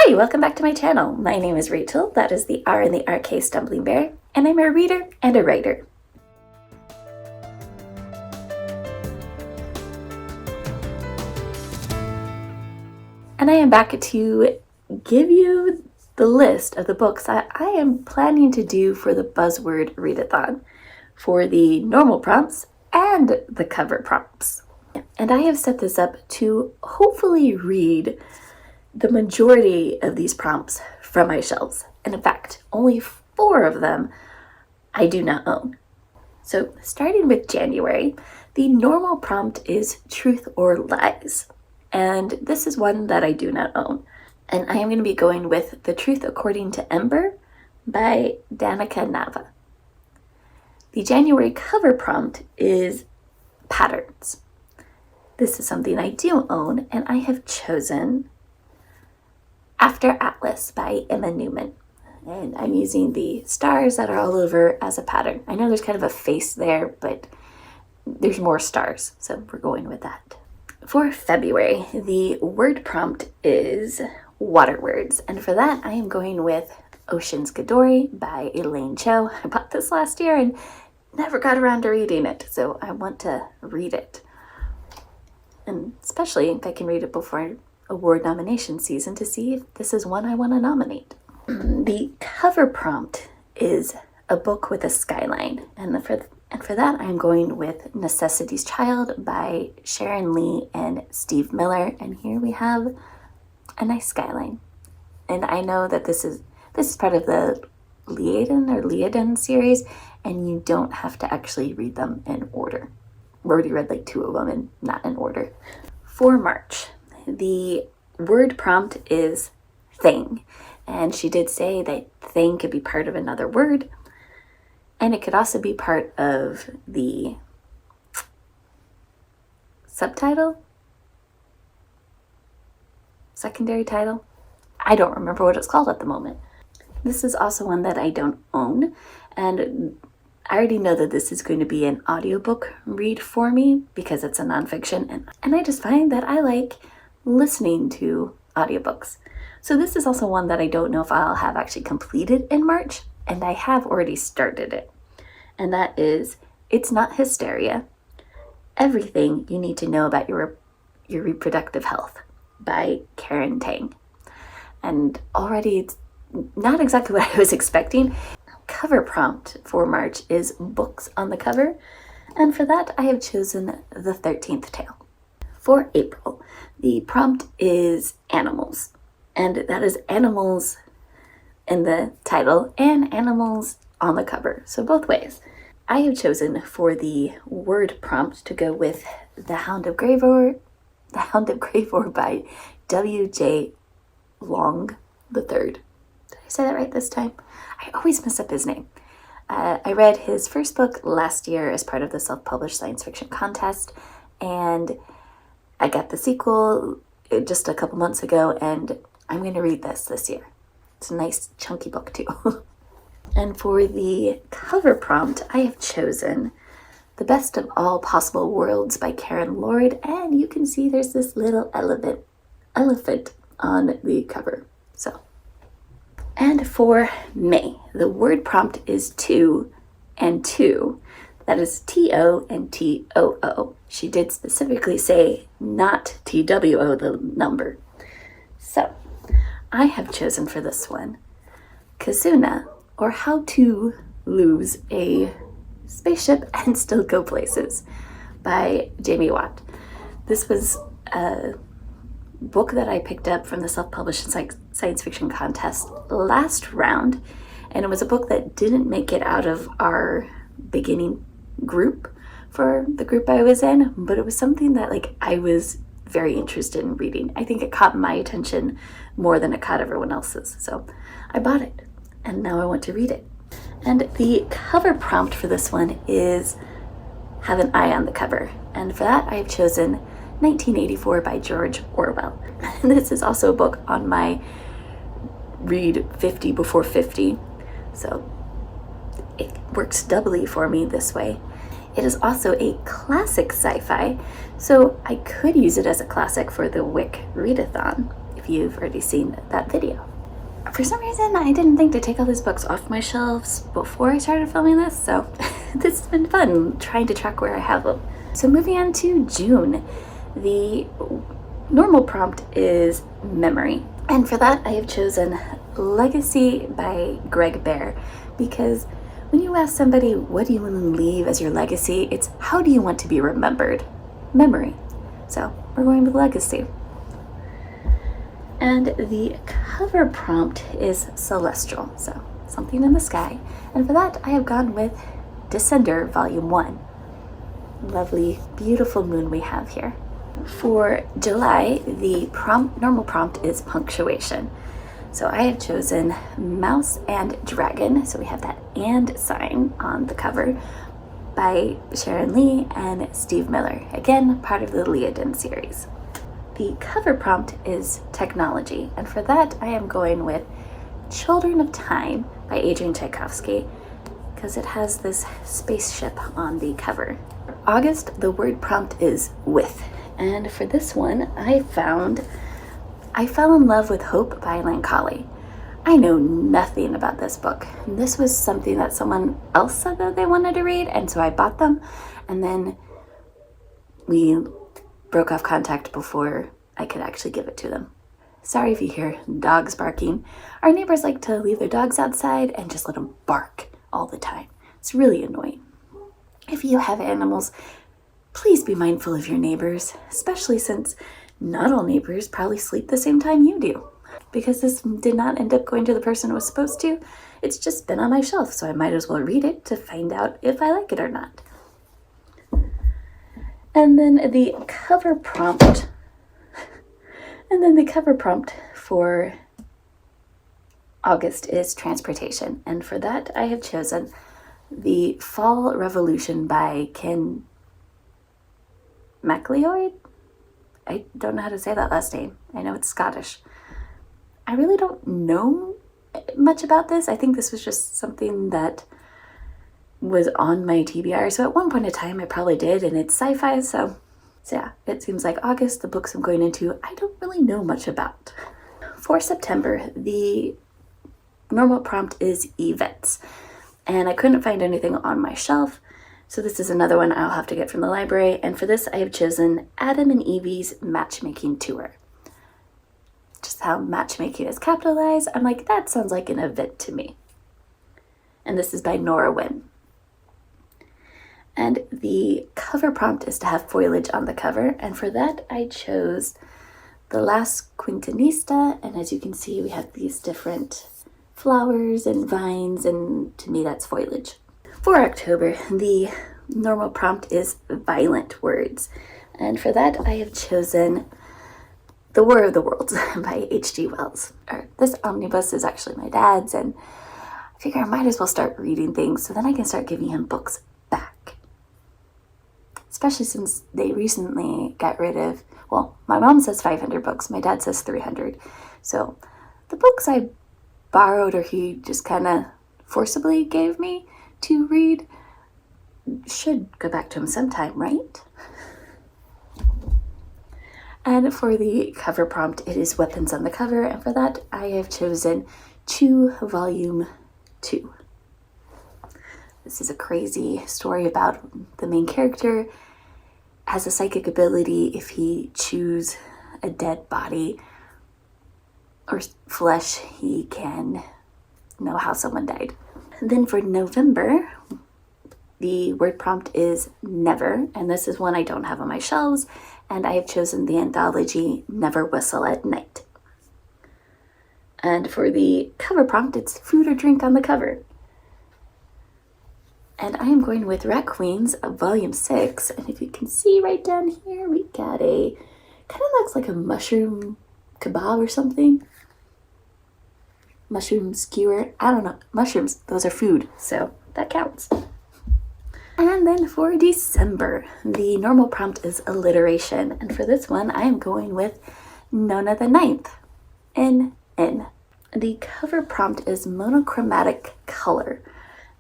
Hi, welcome back to my channel. My name is Rachel, that is the R in the RK Stumbling Bear, and I'm a reader and a writer. And I am back to give you the list of the books that I am planning to do for the Buzzwordathon, for the normal prompts and the cover prompts. And I have set this up to hopefully read the majority of these prompts from my shelves. And in fact, only 4 of them I do not own. So starting with January, the normal prompt is truth or lies. And this is one that I do not own. And I am going to be going with The Truth According to Ember by Danica Nava. The January cover prompt is patterns. This is something I do own, and I have chosen After Atlas by Emma Newman. And I'm using the stars that are all over as a pattern. I know there's kind of a face there, but there's more stars, so we're going with that. For February, the word prompt is water words, and for that I am going with Ocean's Gadori by Elaine Cho. I bought this last year and never got around to reading it, so I want to read it. And especially if I can read it before award nomination season to see if this is one I want to nominate. The cover prompt is a book with a skyline, and for that I'm going with Necessity's Child by Sharon Lee and Steve Miller, and here we have a nice skyline. And I know that this is part of the Liaden series, and you don't have to actually read them in order. I've already read like 2 of them and not in order. For March, the word prompt is thing, and she did say that thing could be part of another word, and it could also be part of the subtitle, secondary title. I don't remember what it's called at the moment. This is also one that I don't own, and I already know that this is going to be an audiobook read for me because it's a nonfiction, and I just find that I like listening to audiobooks. So this is also one that I don't know if I'll have actually completed in March, and I have already started it. And that is It's Not Hysteria, Everything You Need to Know About Your Reproductive Health by Karen Tang. And already it's not exactly what I was expecting. Cover prompt for March is books on the cover, and for that I have chosen The 13th Tale. For April, the prompt is animals, and that is animals in the title and animals on the cover, so both ways. I have chosen for the word prompt to go with The Hound of Gravor by W.J. Long III. Did I say that right this time? I always mess up his name. I read his first book last year as part of the self-published science fiction contest, and I got the sequel just a couple months ago, and I'm going to read this year. It's a nice chunky book too. And for the cover prompt, I have chosen The Best of All Possible Worlds by Karen Lord, and you can see there's this little elephant on the cover. And for May, the word prompt is 2 and 2. That is T-O and T-O-O. She did specifically say not T-W-O, the number. So, I have chosen for this one Kazuna, or How to Lose a Spaceship and Still Go Places by Jamie Watt. This was a book that I picked up from the self-published science fiction contest last round, and it was a book that didn't make it out of our beginning group for the group I was in, but it was something that I was very interested in reading. I think it caught my attention more than it caught everyone else's, so I bought it, and now I want to read it. And the cover prompt for this one is Have an Eye on the Cover, and for that I have chosen 1984 by George Orwell. And this is also a book on my read 50 before 50, so it works doubly for me this way. It is also a classic sci-fi, so I could use it as a classic for the WIC readathon if if you've already seen that video. For some reason, I didn't think to take all these books off my shelves before I started filming this, so this has been fun trying to track where I have them. So moving on to June, the normal prompt is memory. And for that, I have chosen Legacy by Greg Bear, because when you ask somebody, what do you want to leave as your legacy? It's how do you want to be remembered? Memory. So we're going with Legacy. And the cover prompt is celestial, so something in the sky. And for that, I have gone with Descender Volume 1. Lovely, beautiful moon we have here. For July, the normal prompt is punctuation. So I have chosen Mouse and Dragon, so we have that and sign on the cover, by Sharon Lee and Steve Miller. Again, part of the Leodin series. The cover prompt is technology, and for that I am going with Children of Time by Adrian Tchaikovsky, because it has this spaceship on the cover. For August, the word prompt is with, and for this one I Fell in Love with Hope by Lankali. I know nothing about this book. This was something that someone else said that they wanted to read, and so I bought them, and then we broke off contact before I could actually give it to them. Sorry if you hear dogs barking. Our neighbors like to leave their dogs outside and just let them bark all the time. It's really annoying. If you have animals, please be mindful of your neighbors, especially since not all neighbors probably sleep the same time you do. Because this did not end up going to the person it was supposed to, it's just been on my shelf, so I might as well read it to find out if I like it or not. And then the cover prompt for August is transportation. And for that, I have chosen The Fall Revolution by Ken MacLeod. I don't know how to say that last name. I know it's Scottish. I really don't know much about this. I think this was just something that was on my TBR, so at one point in time I probably did, and it's sci-fi, so yeah, it seems like August, the books I'm going into, I don't really know much about. For September, the normal prompt is events, and I couldn't find anything on my shelf, so this is another one I'll have to get from the library, and for this I have chosen Adam and Evie's Matchmaking Tour. Just how matchmaking is capitalized, I'm like, that sounds like an event to me. And this is by Nora Wynn. And the cover prompt is to have foliage on the cover, and for that I chose The Last Quintanista, and as you can see we have these different flowers and vines, and to me that's foliage. For October, the normal prompt is violent words, and for that I have chosen The War of the Worlds by H.G. Wells. This omnibus is actually my dad's, and I figure I might as well start reading things so then I can start giving him books back. Especially since they recently got rid of, well, my mom says 500 books, my dad says 300. So the books I borrowed or he just kind of forcibly gave me to read should go back to him sometime, right? And for the cover prompt, it is weapons on the cover, and for that I have chosen Chew Volume 2. This is a crazy story about the main character has a psychic ability. If he chews a dead body or flesh, he can know how someone died. Then for November, the word prompt is never, and this is one I don't have on my shelves, and I have chosen the anthology Never Whistle at Night. And for the cover prompt, it's food or drink on the cover. And I am going with Rat Queens, Volume 6, and if you can see right down here, we got a, kind of looks like a mushroom kebab or something. Mushroom skewer, I don't know, mushrooms, those are food, so that counts. And then for December, the normal prompt is alliteration, and for this one, I am going with Nona the Ninth, N-N. The cover prompt is monochromatic color,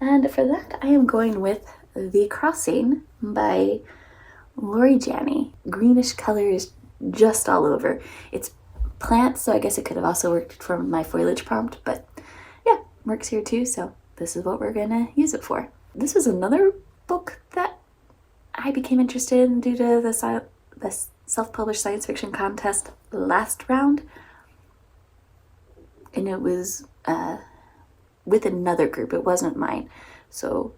and for that, I am going with The Crossing by Lori Janney. Greenish color is just all over. It's plants, so I guess it could have also worked for my foliage prompt, but yeah, works here too, so this is what we're gonna use it for. This was another book that I became interested in due to the self-published science fiction contest last round, and it was with another group. It wasn't mine, so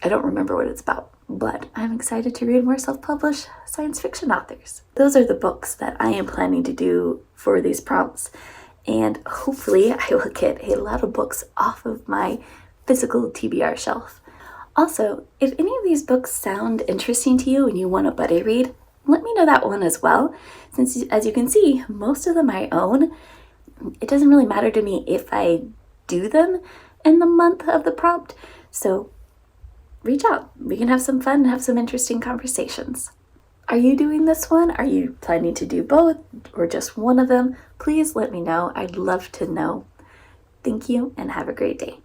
I don't remember what it's about, but I'm excited to read more self-published science fiction authors. Those are the books that I am planning to do for these prompts, and hopefully I will get a lot of books off of my physical TBR shelf. Also, if any of these books sound interesting to you and you want a buddy read, let me know that one as well, since as you can see, most of them I own. It doesn't really matter to me if I do them in the month of the prompt, so reach out. We can have some fun and have some interesting conversations. Are you doing this one? Are you planning to do both or just one of them? Please let me know. I'd love to know. Thank you and have a great day.